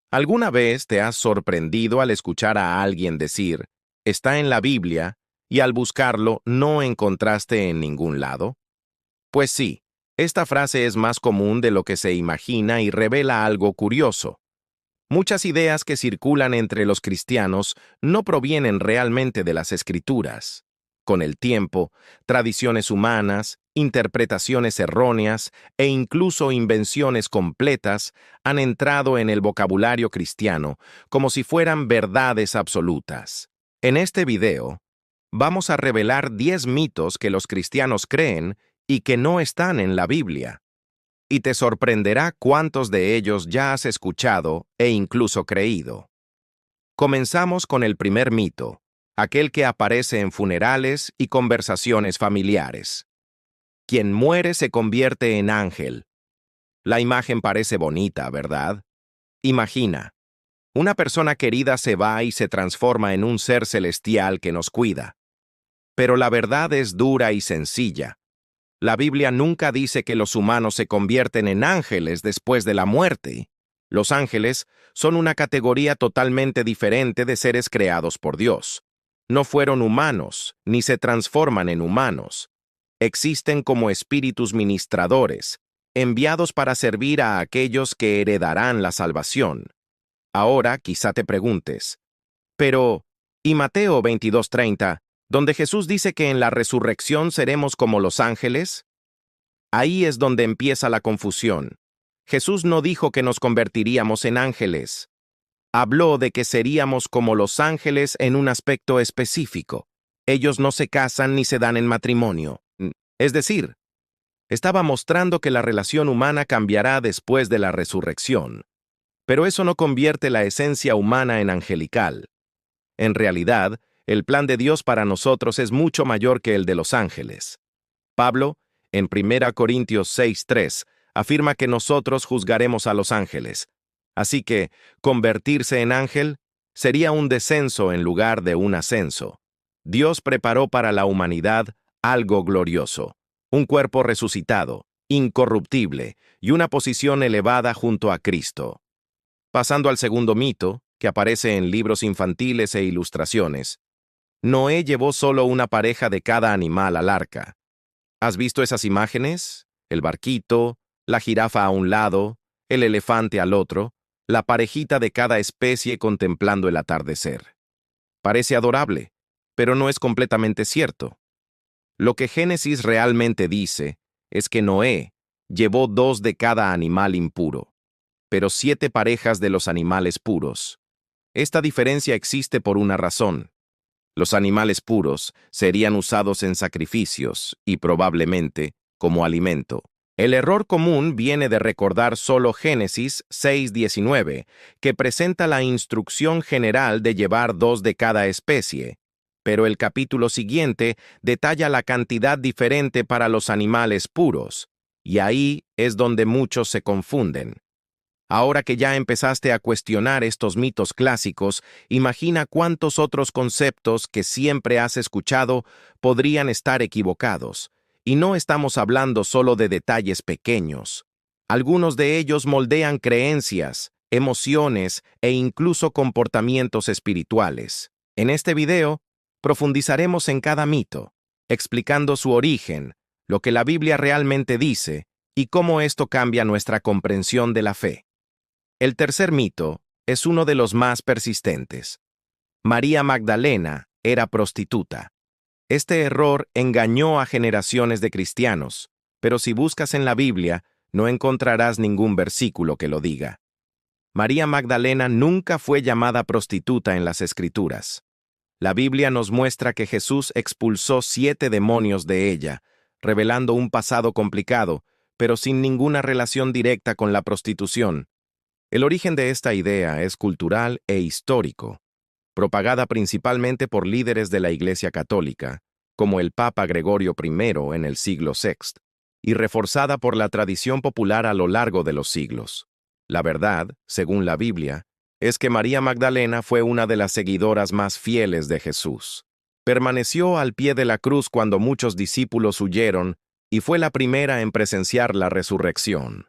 ¿Alguna vez te has sorprendido al escuchar a alguien decir, está en la Biblia, y al buscarlo no encontraste en ningún lado? Pues sí, esta frase es más común de lo que se imagina y revela algo curioso. Muchas ideas que circulan entre los cristianos no provienen realmente de las Escrituras. Con el tiempo, tradiciones humanas, interpretaciones erróneas e incluso invenciones completas han entrado en el vocabulario cristiano como si fueran verdades absolutas. En este video, vamos a revelar 10 mitos que los cristianos creen y que no están en la Biblia. Y te sorprenderá cuántos de ellos ya has escuchado e incluso creído. Comenzamos con el primer mito, aquel que aparece en funerales y conversaciones familiares. Quien muere se convierte en ángel. La imagen parece bonita, ¿verdad? Imagina, una persona querida se va y se transforma en un ser celestial que nos cuida. Pero la verdad es dura y sencilla. La Biblia nunca dice que los humanos se convierten en ángeles después de la muerte. Los ángeles son una categoría totalmente diferente de seres creados por Dios. No fueron humanos, ni se transforman en humanos. Existen como espíritus ministradores, enviados para servir a aquellos que heredarán la salvación. Ahora quizá te preguntes, pero, ¿y Mateo 22:30, donde Jesús dice que en la resurrección seremos como los ángeles? Ahí es donde empieza la confusión. Jesús no dijo que nos convertiríamos en ángeles. Habló de que seríamos como los ángeles en un aspecto específico. Ellos no se casan ni se dan en matrimonio. Es decir, estaba mostrando que la relación humana cambiará después de la resurrección. Pero eso no convierte la esencia humana en angelical. En realidad, el plan de Dios para nosotros es mucho mayor que el de los ángeles. Pablo, en 1 Corintios 6:3, afirma que nosotros juzgaremos a los ángeles. Así que, convertirse en ángel sería un descenso en lugar de un ascenso. Dios preparó para la humanidad algo glorioso, un cuerpo resucitado, incorruptible y una posición elevada junto a Cristo. Pasando al segundo mito, que aparece en libros infantiles e ilustraciones. Noé llevó solo una pareja de cada animal al arca. ¿Has visto esas imágenes? El barquito, la jirafa a un lado, el elefante al otro, la parejita de cada especie contemplando el atardecer. Parece adorable, pero no es completamente cierto. Lo que Génesis realmente dice es que Noé llevó 2 de cada animal impuro, pero 7 parejas de los animales puros. Esta diferencia existe por una razón. Los animales puros serían usados en sacrificios y probablemente como alimento. El error común viene de recordar solo Génesis 6:19, que presenta la instrucción general de llevar 2 de cada especie, pero el capítulo siguiente detalla la cantidad diferente para los animales puros, y ahí es donde muchos se confunden. Ahora que ya empezaste a cuestionar estos mitos clásicos, imagina cuántos otros conceptos que siempre has escuchado podrían estar equivocados. Y no estamos hablando solo de detalles pequeños. Algunos de ellos moldean creencias, emociones e incluso comportamientos espirituales. En este video, profundizaremos en cada mito, explicando su origen, lo que la Biblia realmente dice y cómo esto cambia nuestra comprensión de la fe. El tercer mito es uno de los más persistentes. María Magdalena era prostituta. Este error engañó a generaciones de cristianos, pero si buscas en la Biblia, no encontrarás ningún versículo que lo diga. María Magdalena nunca fue llamada prostituta en las Escrituras. La Biblia nos muestra que Jesús expulsó 7 demonios de ella, revelando un pasado complicado, pero sin ninguna relación directa con la prostitución. El origen de esta idea es cultural e histórico, propagada principalmente por líderes de la Iglesia Católica, como el Papa Gregorio I en el siglo VI, y reforzada por la tradición popular a lo largo de los siglos. La verdad, según la Biblia, es que María Magdalena fue una de las seguidoras más fieles de Jesús. Permaneció al pie de la cruz cuando muchos discípulos huyeron y fue la primera en presenciar la resurrección.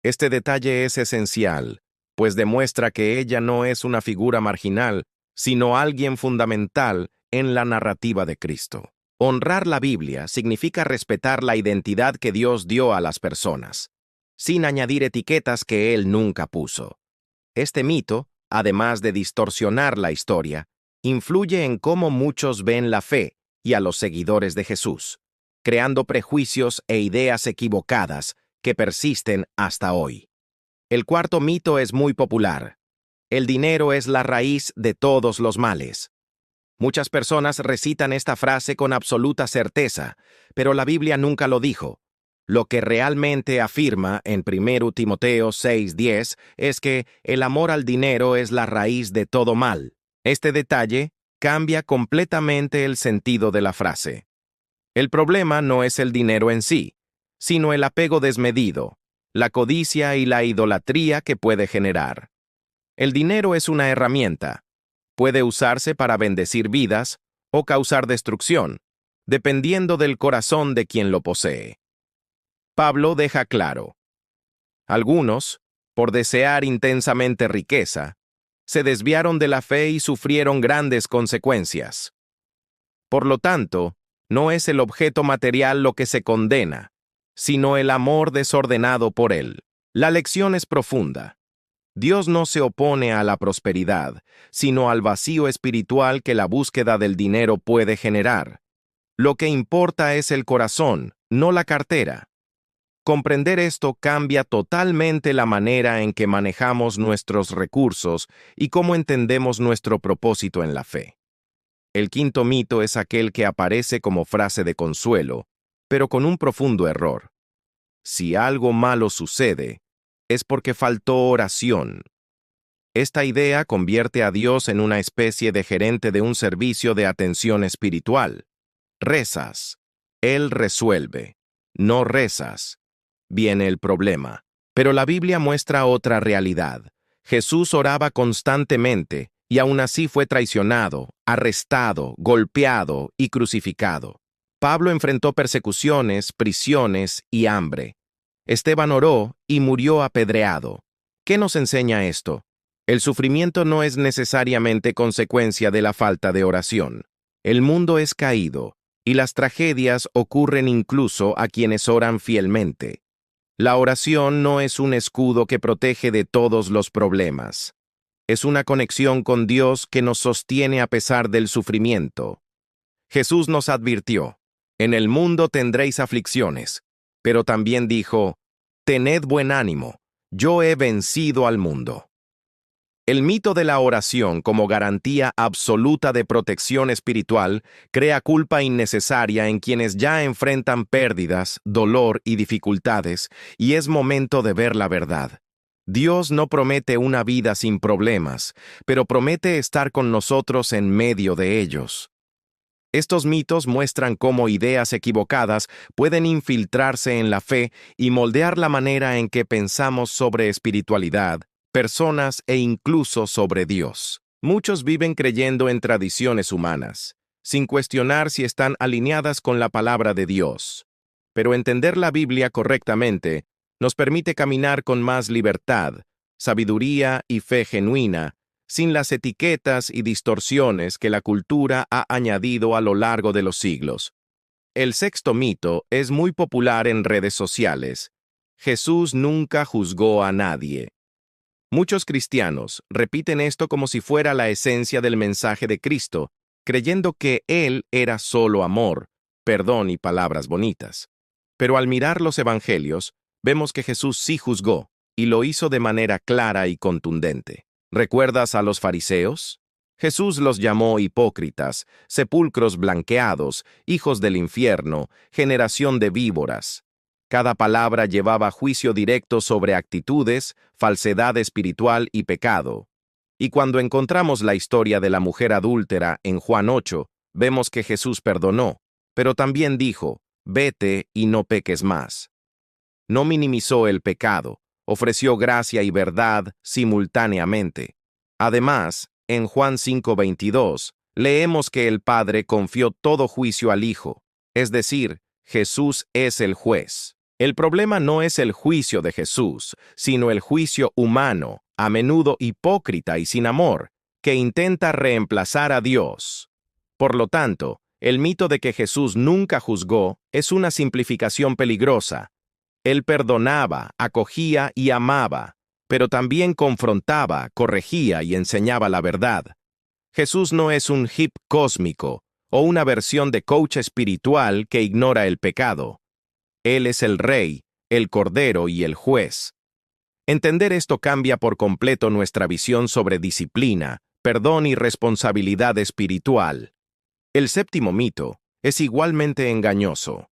Este detalle es esencial, pues demuestra que ella no es una figura marginal, sino alguien fundamental en la narrativa de Cristo. Honrar la Biblia significa respetar la identidad que Dios dio a las personas, sin añadir etiquetas que Él nunca puso. Este mito, además de distorsionar la historia, influye en cómo muchos ven la fe y a los seguidores de Jesús, creando prejuicios e ideas equivocadas que persisten hasta hoy. El cuarto mito es muy popular. El dinero es la raíz de todos los males. Muchas personas recitan esta frase con absoluta certeza, pero la Biblia nunca lo dijo. Lo que realmente afirma en 1 Timoteo 6:10 es que el amor al dinero es la raíz de todo mal. Este detalle cambia completamente el sentido de la frase. El problema no es el dinero en sí, sino el apego desmedido, la codicia y la idolatría que puede generar. El dinero es una herramienta. Puede usarse para bendecir vidas o causar destrucción, dependiendo del corazón de quien lo posee. Pablo deja claro: algunos, por desear intensamente riqueza, se desviaron de la fe y sufrieron grandes consecuencias. Por lo tanto, no es el objeto material lo que se condena, sino el amor desordenado por él. La lección es profunda. Dios no se opone a la prosperidad, sino al vacío espiritual que la búsqueda del dinero puede generar. Lo que importa es el corazón, no la cartera. Comprender esto cambia totalmente la manera en que manejamos nuestros recursos y cómo entendemos nuestro propósito en la fe. El quinto mito es aquel que aparece como frase de consuelo, pero con un profundo error. Si algo malo sucede, es porque faltó oración. Esta idea convierte a Dios en una especie de gerente de un servicio de atención espiritual. Rezas. Él resuelve. No rezas. Viene el problema. Pero la Biblia muestra otra realidad. Jesús oraba constantemente y aún así fue traicionado, arrestado, golpeado y crucificado. Pablo enfrentó persecuciones, prisiones y hambre. Esteban oró y murió apedreado. ¿Qué nos enseña esto? El sufrimiento no es necesariamente consecuencia de la falta de oración. El mundo es caído, y las tragedias ocurren incluso a quienes oran fielmente. La oración no es un escudo que protege de todos los problemas. Es una conexión con Dios que nos sostiene a pesar del sufrimiento. Jesús nos advirtió: en el mundo tendréis aflicciones, pero también dijo: tened buen ánimo, yo he vencido al mundo. El mito de la oración como garantía absoluta de protección espiritual crea culpa innecesaria en quienes ya enfrentan pérdidas, dolor y dificultades, y es momento de ver la verdad. Dios no promete una vida sin problemas, pero promete estar con nosotros en medio de ellos. Estos mitos muestran cómo ideas equivocadas pueden infiltrarse en la fe y moldear la manera en que pensamos sobre espiritualidad, personas e incluso sobre Dios. Muchos viven creyendo en tradiciones humanas, sin cuestionar si están alineadas con la palabra de Dios. Pero entender la Biblia correctamente nos permite caminar con más libertad, sabiduría y fe genuina, sin las etiquetas y distorsiones que la cultura ha añadido a lo largo de los siglos. El sexto mito es muy popular en redes sociales. Jesús nunca juzgó a nadie. Muchos cristianos repiten esto como si fuera la esencia del mensaje de Cristo, creyendo que Él era solo amor, perdón y palabras bonitas. Pero al mirar los evangelios, vemos que Jesús sí juzgó, y lo hizo de manera clara y contundente. ¿Recuerdas a los fariseos? Jesús los llamó hipócritas, sepulcros blanqueados, hijos del infierno, generación de víboras. Cada palabra llevaba juicio directo sobre actitudes, falsedad espiritual y pecado. Y cuando encontramos la historia de la mujer adúltera en Juan 8, vemos que Jesús perdonó, pero también dijo: vete y no peques más. No minimizó el pecado, ofreció gracia y verdad simultáneamente. Además, en Juan 5:22, leemos que el Padre confió todo juicio al Hijo, es decir, Jesús es el juez. El problema no es el juicio de Jesús, sino el juicio humano, a menudo hipócrita y sin amor, que intenta reemplazar a Dios. Por lo tanto, el mito de que Jesús nunca juzgó es una simplificación peligrosa. Él perdonaba, acogía y amaba, pero también confrontaba, corregía y enseñaba la verdad. Jesús no es un hip cósmico o una versión de coach espiritual que ignora el pecado. Él es el Rey, el Cordero y el Juez. Entender esto cambia por completo nuestra visión sobre disciplina, perdón y responsabilidad espiritual. El séptimo mito es igualmente engañoso.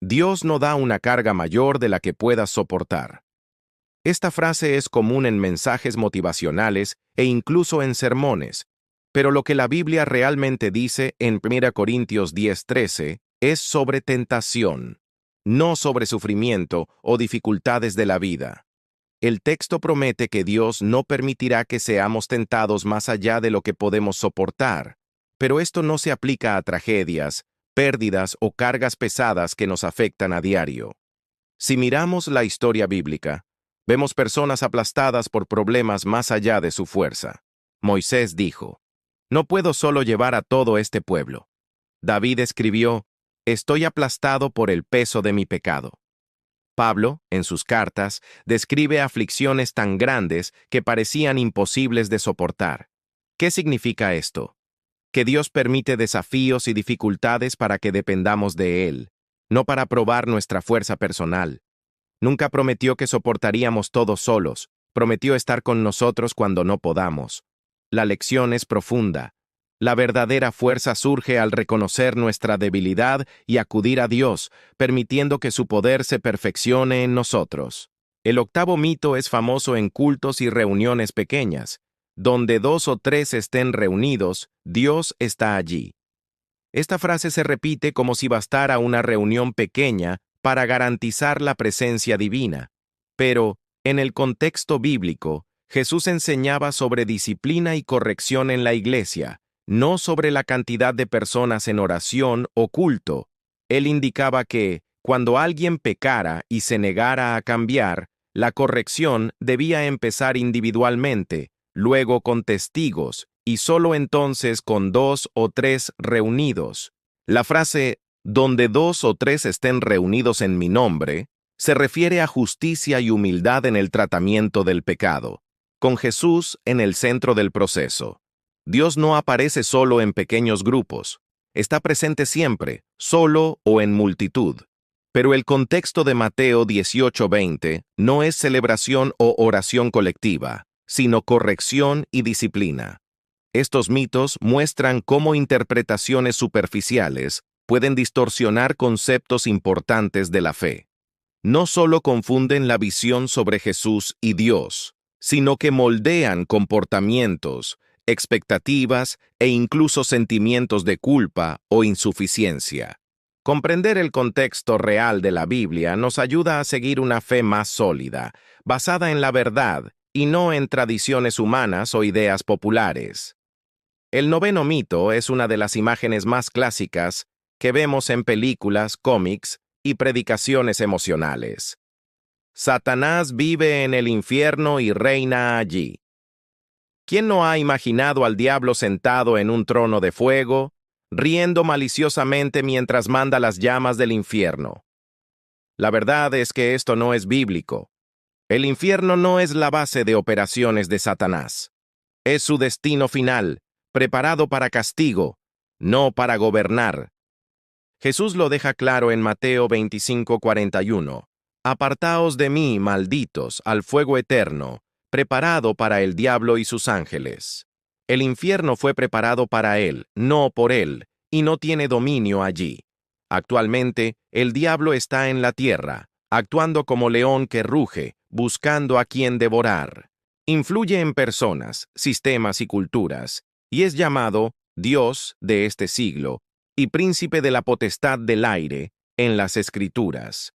Dios no da una carga mayor de la que puedas soportar. Esta frase es común en mensajes motivacionales e incluso en sermones, pero lo que la Biblia realmente dice en 1 Corintios 10:13 es sobre tentación, no sobre sufrimiento o dificultades de la vida. El texto promete que Dios no permitirá que seamos tentados más allá de lo que podemos soportar, pero esto no se aplica a tragedias, pérdidas o cargas pesadas que nos afectan a diario. Si miramos la historia bíblica, vemos personas aplastadas por problemas más allá de su fuerza. Moisés dijo, «No puedo solo llevar a todo este pueblo». David escribió, «Estoy aplastado por el peso de mi pecado». Pablo, en sus cartas, describe aflicciones tan grandes que parecían imposibles de soportar. ¿Qué significa esto? Que Dios permite desafíos y dificultades para que dependamos de Él, no para probar nuestra fuerza personal. Nunca prometió que soportaríamos todos solos, prometió estar con nosotros cuando no podamos. La lección es profunda. La verdadera fuerza surge al reconocer nuestra debilidad y acudir a Dios, permitiendo que su poder se perfeccione en nosotros. El octavo mito es famoso en cultos y reuniones pequeñas. Donde 2 o 3 estén reunidos, Dios está allí. Esta frase se repite como si bastara una reunión pequeña para garantizar la presencia divina. Pero, en el contexto bíblico, Jesús enseñaba sobre disciplina y corrección en la iglesia, no sobre la cantidad de personas en oración o culto. Él indicaba que, cuando alguien pecara y se negara a cambiar, la corrección debía empezar individualmente, luego con testigos, y solo entonces con 2 o 3 reunidos. La frase, donde 2 o 3 estén reunidos en mi nombre, se refiere a justicia y humildad en el tratamiento del pecado, con Jesús en el centro del proceso. Dios no aparece solo en pequeños grupos, está presente siempre, solo o en multitud. Pero el contexto de Mateo 18:20 no es celebración o oración colectiva, sino corrección y disciplina. Estos mitos muestran cómo interpretaciones superficiales pueden distorsionar conceptos importantes de la fe. No solo confunden la visión sobre Jesús y Dios, sino que moldean comportamientos, expectativas e incluso sentimientos de culpa o insuficiencia. Comprender el contexto real de la Biblia nos ayuda a seguir una fe más sólida, basada en la verdad y no en tradiciones humanas o ideas populares. El noveno mito es una de las imágenes más clásicas que vemos en películas, cómics y predicaciones emocionales. Satanás vive en el infierno y reina allí. ¿Quién no ha imaginado al diablo sentado en un trono de fuego, riendo maliciosamente mientras manda las llamas del infierno? La verdad es que esto no es bíblico. El infierno no es la base de operaciones de Satanás. Es su destino final, preparado para castigo, no para gobernar. Jesús lo deja claro en Mateo 25:41. Apartaos de mí, malditos, al fuego eterno, preparado para el diablo y sus ángeles. El infierno fue preparado para él, no por él, y no tiene dominio allí. Actualmente, el diablo está en la tierra, actuando como león que ruge, buscando a quien devorar. Influye en personas, sistemas y culturas, y es llamado Dios de este siglo y príncipe de la potestad del aire en las Escrituras.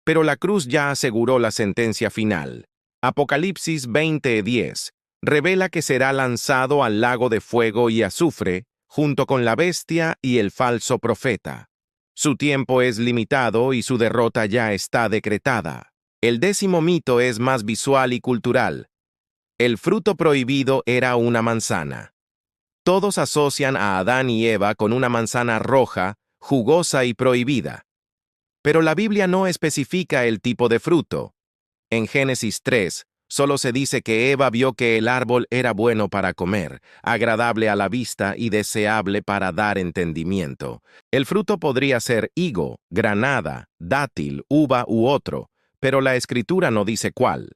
Pero la cruz ya aseguró la sentencia final. Apocalipsis 20:10 revela que será lanzado al lago de fuego y azufre junto con la bestia y el falso profeta. Su tiempo es limitado y su derrota ya está decretada. El décimo mito es más visual y cultural. El fruto prohibido era una manzana. Todos asocian a Adán y Eva con una manzana roja, jugosa y prohibida. Pero la Biblia no especifica el tipo de fruto. En Génesis 3, solo se dice que Eva vio que el árbol era bueno para comer, agradable a la vista y deseable para dar entendimiento. El fruto podría ser higo, granada, dátil, uva u otro, pero la Escritura no dice cuál.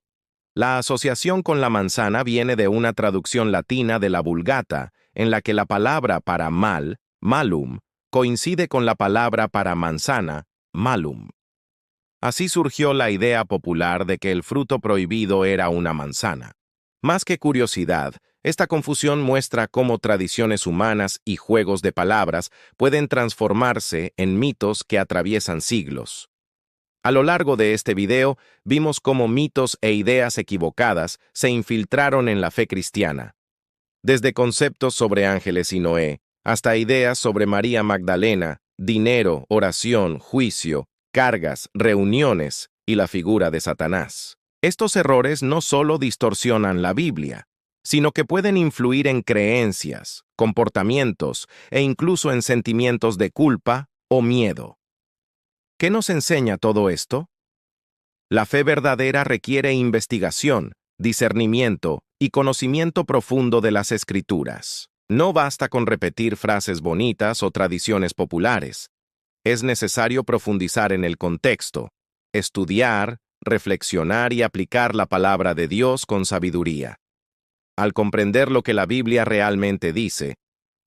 La asociación con la manzana viene de una traducción latina de la Vulgata, en la que la palabra para mal, malum, coincide con la palabra para manzana, malum. Así surgió la idea popular de que el fruto prohibido era una manzana. Más que curiosidad, esta confusión muestra cómo tradiciones humanas y juegos de palabras pueden transformarse en mitos que atraviesan siglos. A lo largo de este video, vimos cómo mitos e ideas equivocadas se infiltraron en la fe cristiana. Desde conceptos sobre ángeles y Noé, hasta ideas sobre María Magdalena, dinero, oración, juicio, cargas, reuniones y la figura de Satanás. Estos errores no solo distorsionan la Biblia, sino que pueden influir en creencias, comportamientos e incluso en sentimientos de culpa o miedo. ¿Qué nos enseña todo esto? La fe verdadera requiere investigación, discernimiento y conocimiento profundo de las Escrituras. No basta con repetir frases bonitas o tradiciones populares. Es necesario profundizar en el contexto, estudiar, reflexionar y aplicar la palabra de Dios con sabiduría. Al comprender lo que la Biblia realmente dice,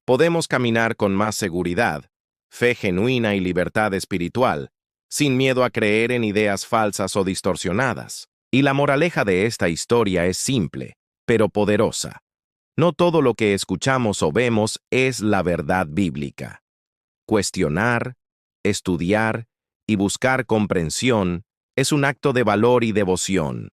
podemos caminar con más seguridad, fe genuina y libertad espiritual, sin miedo a creer en ideas falsas o distorsionadas. Y la moraleja de esta historia es simple, pero poderosa. No todo lo que escuchamos o vemos es la verdad bíblica. Cuestionar, estudiar y buscar comprensión es un acto de valor y devoción.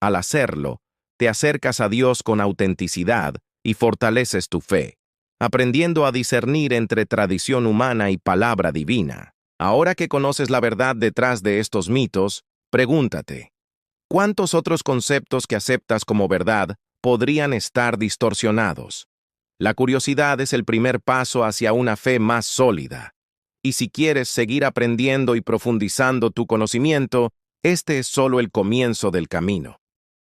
Al hacerlo, te acercas a Dios con autenticidad y fortaleces tu fe, aprendiendo a discernir entre tradición humana y palabra divina. Ahora que conoces la verdad detrás de estos mitos, pregúntate, ¿cuántos otros conceptos que aceptas como verdad podrían estar distorsionados? La curiosidad es el primer paso hacia una fe más sólida. Y si quieres seguir aprendiendo y profundizando tu conocimiento, este es solo el comienzo del camino.